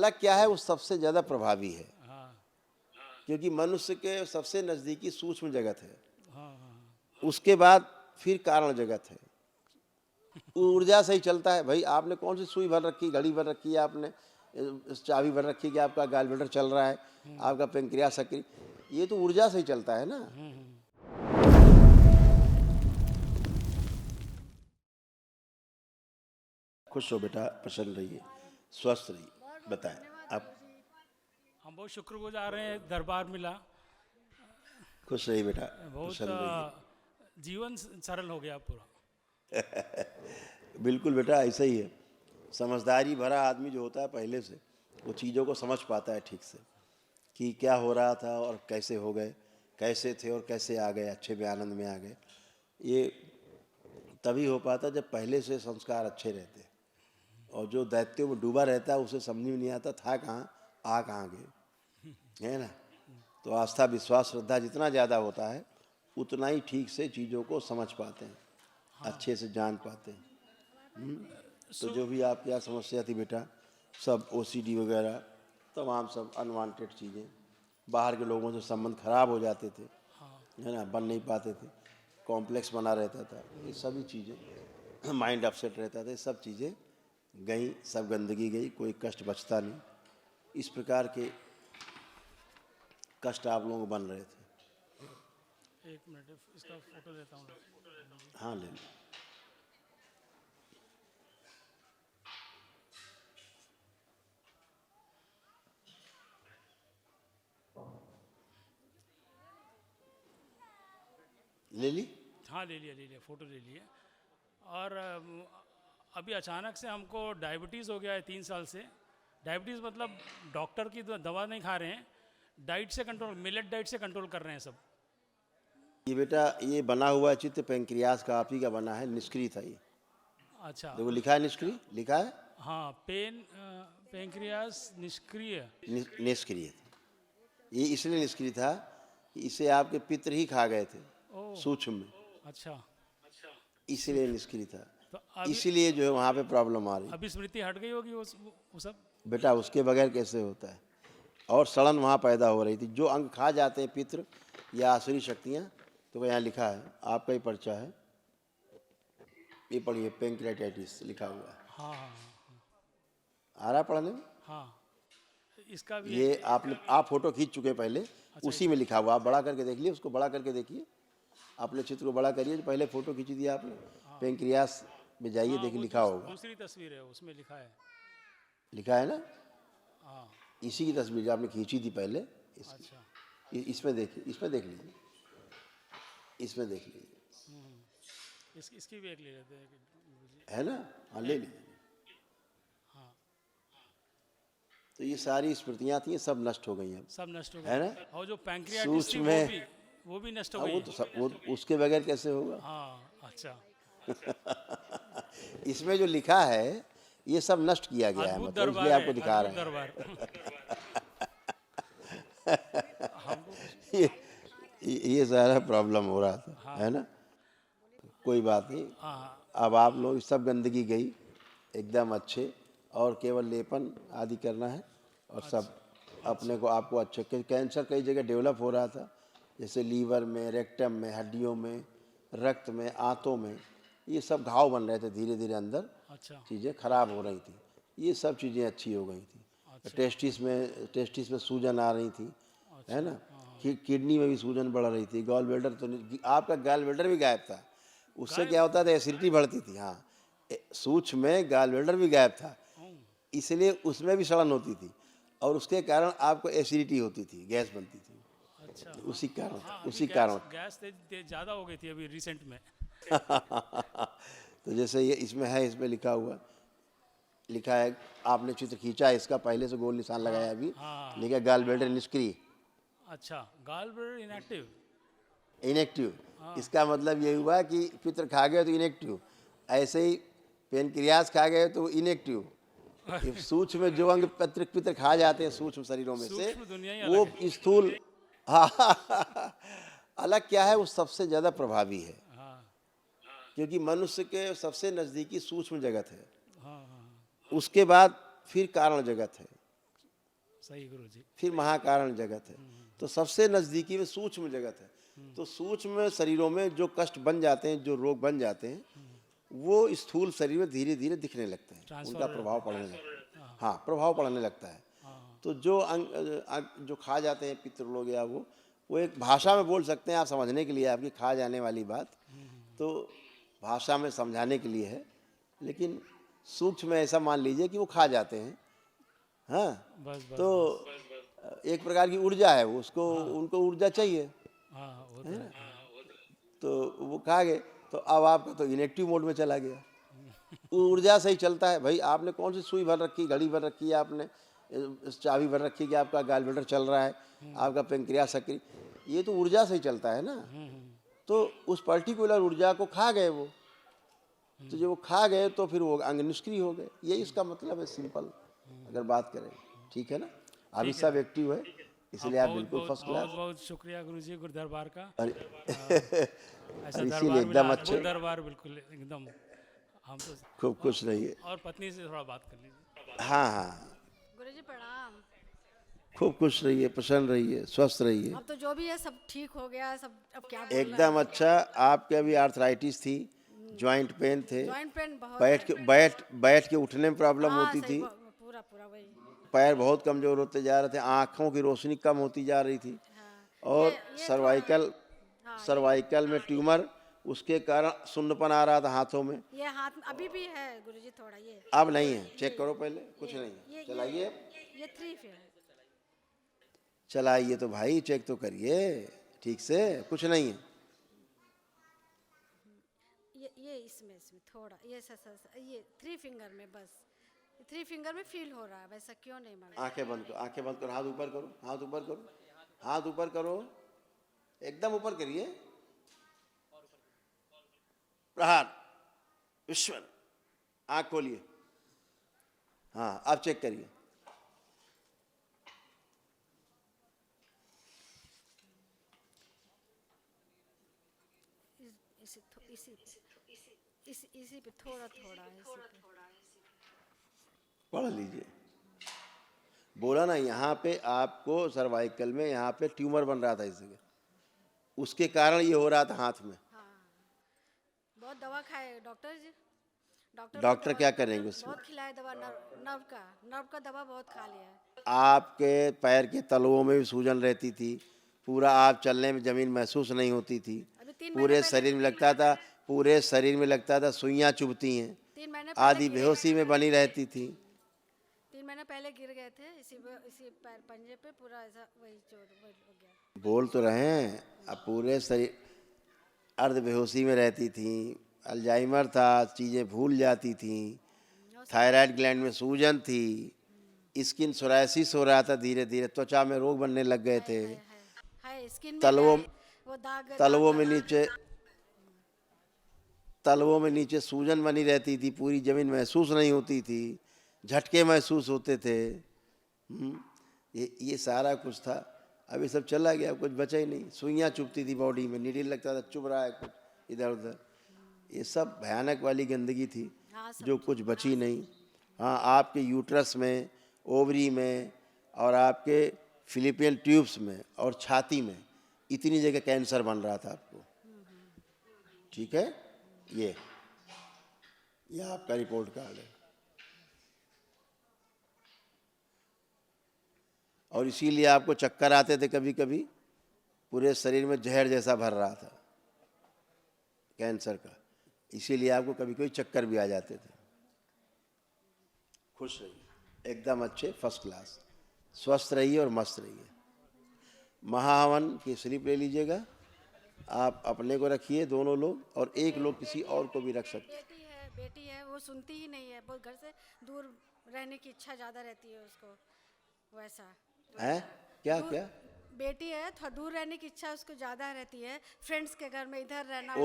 अलग क्या है वो सबसे ज़्यादा प्रभावी है, हाँ क्योंकि मनुष्य के सबसे नज़दीकी सूक्ष्म जगत है, हाँ हाँ उसके बाद फिर कारण जगत है। ऊर्जा से ही चलता है भाई। आपने कौन सी सुई भर रखी, घड़ी भर रखी है आपने, चाबी भर रखी है कि आपका गॉलब्लैडर चल रहा है, आपका पेंक्रियास सक्रिय, ये तो ऊर्जा से ही चलता है ना। खुश हो बेटा, प्रसन्न रहिए, स्वस्थ रहिए। बताएं आप। हम बहुत शुक्रगुजार हैं, दरबार मिला, खुश रहिए बेटा, बहुत प्रसन्न रहिए। जीवन सरल हो गया पूरा। बिल्कुल बेटा, ऐसा ही है। समझदारी भरा आदमी जो होता है पहले से, वो चीज़ों को समझ पाता है ठीक से कि क्या हो रहा था और कैसे हो गए, कैसे थे और कैसे आ गए, अच्छे में आनंद में आ गए। ये तभी हो पाता जब पहले से संस्कार अच्छे रहते, और जो दैत्यों में डूबा रहता है उसे समझ में नहीं आता था कहाँ आ कहाँ गए, है ना। तो आस्था विश्वास श्रद्धा जितना ज़्यादा होता है उतना ही ठीक से चीज़ों को समझ पाते हैं, अच्छे से जान पाते हैं। तो जो भी आपके यहाँ समस्या थी बेटा, सब ओसीडी वगैरह तमाम सब अनवांटेड चीज़ें, बाहर के लोगों से संबंध खराब हो जाते थे, है ना, बन नहीं पाते थे, कॉम्प्लेक्स बना रहता था, ये सभी चीज़ें, माइंड अपसेट रहता था, ये सब चीज़ें गई, सब गंदगी गई, कोई कष्ट बचता नहीं। इस प्रकार के कष्ट आप लोगों को बन रहे थे। एक मिनट, इसका फोटो लेता हूँ। हाँ ले लो। ले ली। हाँ ले लिया फ़ोटो ले लिए। और अभी अचानक से हमको डायबिटीज़ हो गया है 3 साल से। डायबिटीज़ मतलब डॉक्टर की दवा नहीं खा रहे हैं, डाइट से कंट्रोल, मिलेट डाइट से कंट्रोल कर रहे हैं सब। ये बेटा, ये बना हुआ चित्र पेंक्रियास का आप ही का बना है, निष्क्रिय था ये। अच्छा। देखो लिखा है निष्क्रिय, लिखा है हाँ, पेनक्रियास निष्क्रिय। निष्क्रिय। ये इसलिए निष्क्रिय था कि इसे आपके पितृ ही खा गए थे ओह सूक्ष्म में, अच्छा। इसीलिए निष्क्रिय था। तो अभी इसीलिए जो है वहाँ पे प्रॉब्लम आ रही। अभी स्मृति हट गई होगी वो सब। बेटा उसके बगैर कैसे होता है, और सड़न वहाँ पैदा हो रही थी। जो अंग खा जाते हैं पितृ या आसुरी शक्तियाँ, तो यहाँ लिखा है, आपका ही पर्चा है, ये पढ़िए, पेंक्रियाटाइटिस लिखा हुआ है। हाँ हाँ आ रहा है पढ़ने में? हाँ। इसका भी ये आपने आप फोटो खींच चुके हैं पहले, उसी में लिखा हुआ। आप बड़ा करके देख लिए, उसको बड़ा करके देखिए, अपने चित्र को बड़ा करिए। जो पहले फोटो खींची थी आपने, पेंक्रियास में जाइए, देखिए लिखा होगा। दूसरी तस्वीर है, उसमें लिखा है। लिखा है ना, हाँ इसी की तस्वीर जो आपने खींची थी पहले, अच्छा। इसमें देखिए, इसमें देख लीजिए, इसमें देख लीजिए, इसकी भी एक ले लेते हैं है ना। हाँ ले लीजिए। हाँ तो ये सारी स्मृतियाँ थी, सब नष्ट हो गई अब, सब नष्ट हो है गए। ना। और जो पैंक्रियाटिस थी सूक्ष्म में वो भी नष्ट हो अब गई वो है। तो सब, वो उसके बगैर कैसे होगा। हाँ अच्छा। इसमें जो लिखा है ये सब नष्ट किया गया है, अद्भुत मतलब इसलिए दरबार है, आपको दिखा अद्भुत रहे दरबार। हमको हैं। ये सारा प्रॉब्लम हो रहा था, है ना। कोई बात नहीं, हाँ अब आप लोग सब गंदगी गई एकदम अच्छे, और केवल लेपन आदि करना है, और सब अपने को आपको अच्छे। कैंसर कई जगह डेवलप हो रहा था, जैसे लीवर में, रेक्टम में, हड्डियों में, रक्त में, आंतों में, ये सब घाव बन रहे थे धीरे धीरे, अंदर अच्छा चीज़ें खराब हो रही थी। ये सब चीज़ें अच्छी हो गई थी। टेस्टिस में सूजन आ रही थी, है ना। किडनी में भी सूजन बढ़ रही थी। गॉल ब्लैडर तो नहीं, आपका गॉल ब्लैडर भी गायब था। उससे क्या होता था, एसिडिटी बढ़ती थी। हाँ, सूक्ष्म में गॉल ब्लैडर भी गायब था, इसलिए उसमें भी सड़न होती थी, और उसके कारण आपको एसिडिटी होती थी, गैस बनती थी। अच्छा। उसी कारण हाँ, उसी कारण गैस ज़्यादा हो गई थी अभी रिसेंट में। तो जैसे ये इसमें है, इसमें लिखा है, आपने चित्र खींचा है इसका, पहले से गोल निशान लगाया अभी, हाँ लिखा गॉल ब्लैडर निष्क्रिय, अच्छा। Gall bladder inactive. इनएक्टिव। इसका मतलब ये हुआ कि पित्र खा गए तो इनएक्टिव, ऐसे ही पेनक्रियास खा गए तो इनएक्टिव। सूक्ष्म में जो अंग पित्र खा जाते हैं सूक्ष्म शरीरों में से, सूक्ष्म दुनिया ही वो अलग है। स्थूल, हाँ, अलग क्या है वो सबसे ज़्यादा प्रभावी है, हाँ क्योंकि मनुष्य के सबसे नज़दीकी सूक्ष्म जगत है, हाँ हाँ उसके बाद फिर कारण जगत है, सही गुरु जी। फिर महाकारण जगत है। तो सबसे नज़दीकी में सूक्ष्म जगत है। तो सूक्ष्म शरीरों में जो कष्ट बन जाते हैं, जो रोग बन जाते हैं, वो स्थूल शरीर में धीरे धीरे दिखने लगते हैं, ट्रांसफर उनका हो प्रभाव जाता पड़ने लगता है। हाँ, प्रभाव पड़ने लगता है। हाँ तो जो जो खा जाते हैं पितृ लोग या वो एक भाषा में बोल सकते हैं आप समझने के लिए, आपकी खा जाने वाली बात तो भाषा में समझाने के लिए है, लेकिन सूक्ष्म में ऐसा मान लीजिए कि वो खा जाते हैं। हाँ, बस बस तो एक प्रकार की ऊर्जा है वो, उसको उनको ऊर्जा चाहिए, हाँ वो तो है। तो वो खा गए। तो अब आपका तो इनेक्टिव मोड में चला गया, वो ऊर्जा से ही चलता है। भाई आपने कौन सी सुई भर रखी, घड़ी भर रखी है, आपने चाबी भर रखी है कि आपका गॉलब्लैडर चल रहा है, आपका पेंक्रियास सक्रिय, ये तो ऊर्जा से ही चलता है ना। तो उस पर्टिकुलर ऊर्जा को खा गए वो, तो जब वो खा गए तो फिर वो अंग निष्क्रिय हो गए। ये इसका मतलब है, सिंपल अगर बात करें। ठीक है ना, अभी सब एक्टिव है, इसलिए आप बिल्कुल फर्स्ट क्लास। बहुत बहुत शुक्रिया गुरु जी, गुरु दरबार का। अरे ऐसा और इसीलिए दरबार मिला, एकदम अद्भुत अच्छे, दरबार, बिल्कुल एकदम। हम तो खूब खुश रहिए। और पत्नी से थोड़ा बात कर लीजिए। हाँ हाँ, गुरुजी प्रणाम। खूब खुश रहिए, प्रसन्न रहिए, स्वस्थ रहिए, अब तो जो भी है सब ठीक हो गया, सब अब क्या बोलना है। एकदम अच्छा। आपके अभी आर्थराइटिस थी, जॉइंट पेन थे, जॉइंट पेन बहुत बैठ के उठने में प्रॉब्लम हाँ, होती सही थी, पूरा पूरा वही। पैर बहुत कमजोर होते जा रहे थे, आँखों की रोशनी कम होती जा रही थी, और ये सर्वाइकल में ट्यूमर, उसके कारण सुन्नपन आ रहा था हाथों में। ये हाथ में अभी भी है गुरुजी, थोड़ा ये अब नहीं है, चेक करो पहले, कुछ नहीं है। ये चलाइए, ये 3 है। चलाइए तो भाई, चेक तो करिए ठीक से, कुछ नहीं है। ये इसमें थोड़ा ये ये 3 फिंगर में, बस 3 फिंगर में फील हो रहा है, वैसा क्यों नहीं मालूम। आंखें बंद करो, आंखें बंद करो, हाथ ऊपर करो, हाथ ऊपर करो, हाथ ऊपर करो, एकदम ऊपर करिए। प्रहार ईश्वर, आंख खोलिए। हाँ, अब चेक करिए। इसी पे थोड़ा थोड़ा इसी पे। पढ़ लीजिए। बोला ना, यहाँ पे आपको सर्वाइकल में यहाँ पे ट्यूमर बन रहा था इस जगह, उसके कारण ये हो रहा था हाथ में। बहुत दवा खाए डॉक्टर जी, डॉक्टर क्या करेंगे उसमें? बहुत खिलाए दवा, नर्व का दवा बहुत खा लिया है। आपके पैर के तलवों में भी सूजन रहती थी, पूरा आप चलने में जमीन महसूस नहीं होती थी, पूरे शरीर में लगता था सुइयां चुभती हैं, 3 महीने आधी बेहोशी में बनी रहती थी। 3 महीने पहले गिर गए थे, इसी पैर पंजे पे पूरा ऐसा वही चोट हो गया। बोल तो रहे हैं, अब पूरे शरीर अर्ध बेहोशी में रहती थी, अल्जाइमर था, चीज़ें भूल जाती थी, थायराइड ग्लैंड में सूजन थी, स्किन सोरायसिस हो रहा था, धीरे धीरे त्वचा में रोग बनने लग गए थे, स्किन में तलवों में नीचे सूजन बनी रहती थी, पूरी जमीन महसूस नहीं होती थी, झटके महसूस होते थे। ये सारा कुछ था। अभी सब चला गया, कुछ बचा ही नहीं। सुइयां चुभती थी बॉडी में, नीडल लगता था चुभ रहा है कुछ इधर उधर। ये सब भयानक वाली गंदगी थी, जो कुछ बची नहीं। हाँ, आपके यूट्रस में, ओवरी में, और आपके फिलिपियन ट्यूब्स में और छाती में इतनी जगह कैंसर बन रहा था आपको। ठीक है, ये आपका रिपोर्ट कार्ड है। और इसीलिए आपको चक्कर आते थे कभी कभी, पूरे शरीर में जहर जैसा भर रहा था कैंसर का, इसीलिए आपको कभी कभी चक्कर भी आ जाते थे। खुश रहिए, एकदम अच्छे, फर्स्ट क्लास, स्वस्थ रहिए और मस्त रहिए। महाहवन की स्लिप ले लीजिएगा, आप अपने को रखिए दोनों लोग, और एक लोग किसी और को भी रख सकते। बेटी है वो सुनती ही नहीं है, बहुत घर से दूर रहने की इच्छा ज़्यादा रहती है उसको, वैसा है क्या बेटी है, थोड़ा दूर रहने की इच्छा उसको ज़्यादा रहती है, फ्रेंड्स के घर में इधर रहना,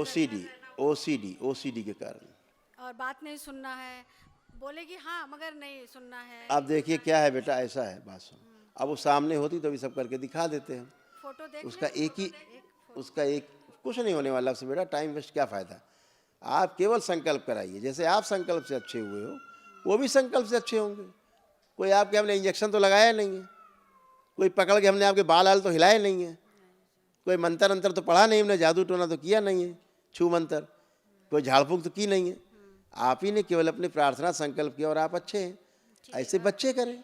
ओसीडी के कारण, और बात नहीं सुनना है, बोलेगी हाँ मगर नहीं सुनना है। अब देखिए क्या है बेटा, ऐसा है बात सुन, अब वो सामने होती तो भी सब करके दिखा देते हैं। फोटो देख उसका एक कुछ नहीं होने वाला उससे बेटा, टाइम वेस्ट क्या फ़ायदा। आप केवल संकल्प कराइए, जैसे आप संकल्प से अच्छे हुए हो वो भी संकल्प से अच्छे होंगे। कोई आपके हमने इंजेक्शन तो लगाया नहीं है, कोई पकड़ के हमने आपके बाल आल तो हिलाए नहीं है, कोई मंत्र अंतर तो पढ़ा नहीं हमने, जादू टोना तो किया नहीं है, छू मंत्र कोई झाड़ फूक तो की नहीं है। आप ही ने केवल अपनी प्रार्थना संकल्प किया और आप अच्छे हैं। ऐसे बच्चे करें,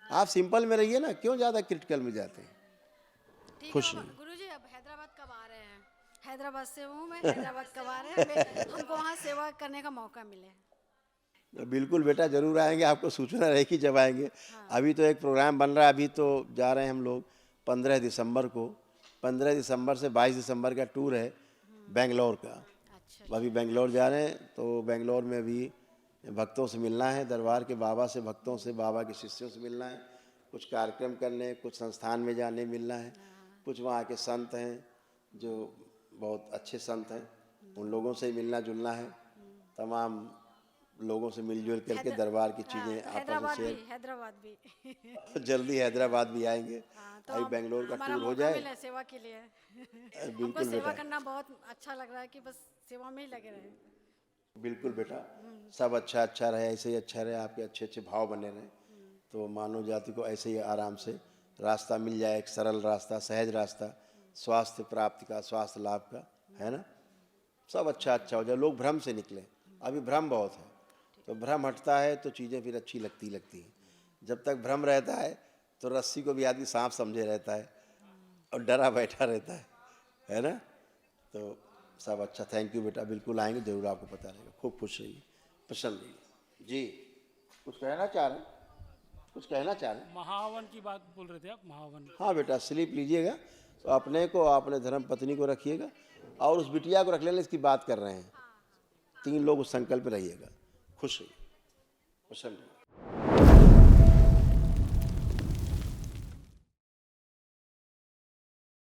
आप सिंपल में रहिए ना, क्यों ज़्यादा क्रिटिकल में जाते हैं। खुश रहिए। गुरुजी अब हैदराबाद कब आ रहे हैं? हैदराबाद से हूँ मैं, हैदराबाद कब आ रहे हैं? हमको वहाँ सेवा करने का मौका मिले। बिल्कुल बेटा, जरूर आएंगे, आपको सूचना रहेगी जब आएंगे। अभी तो एक प्रोग्राम बन रहा है, अभी तो जा रहे हैं हम लोग 15 दिसंबर को। 15 दिसंबर से 22 दिसंबर का टूर है बेंगलोर का। अच्छा, अभी बेंगलोर जा रहे हैं, तो बेंगलोर में भी भक्तों से मिलना है, दरबार के बाबा से, भक्तों से, बाबा के शिष्यों से मिलना है, कुछ कार्यक्रम करने, कुछ संस्थान में जाने मिलना है, कुछ वहाँ के संत हैं जो बहुत अच्छे संत हैं, उन लोगों से ही मिलना जुलना है। तमाम लोगों से मिलजुल करके दरबार की चीज़ें आपस में हैदराबाद भी जल्दी हैदराबाद भी आएंगे। तो अभी बेंगलोर का हमारा टूर हो मौका जाए। मिले सेवा के लिए। हमको बिल्कुल सेवा बेटा, करना बहुत अच्छा लग रहा है कि बस सेवा में ही लगे रहे। बिल्कुल बेटा, सब अच्छा अच्छा रहे, ऐसे ही अच्छा रहे, आपके अच्छे अच्छे भाव बने रहे, तो मानव जाति को ऐसे ही आराम से रास्ता मिल जाए, एक सरल रास्ता, सहज रास्ता, स्वास्थ्य प्राप्ति का, स्वास्थ्य लाभ का, है ना। सब अच्छा अच्छा हो जाए, लोग भ्रम से निकले। अभी भ्रम बहुत है, तो भ्रम हटता है तो चीज़ें फिर अच्छी लगती हैं। जब तक भ्रम रहता है तो रस्सी को भी आदमी सांप समझे रहता है और डरा बैठा रहता है ना। तो सब अच्छा, थैंक यू बेटा, बिल्कुल आएंगे, जरूर आपको पता रहेगा। खूब खुश रहिए, प्रसन्न रहिए। जी, कुछ कहना चाह रहे हैं? कुछ कहना चाह रहे हैं? महावन की बात बोल रहे थे आप, महावन। हाँ बेटा, स्लीप लीजिएगा, तो अपने को, अपने धर्म पत्नी को रखिएगा और उस बिटिया को रख लेना, इसकी बात कर रहे हैं। 3 लोग उस संकल्प में रहिएगा। खुश रहिए, प्रसन्न रहिए।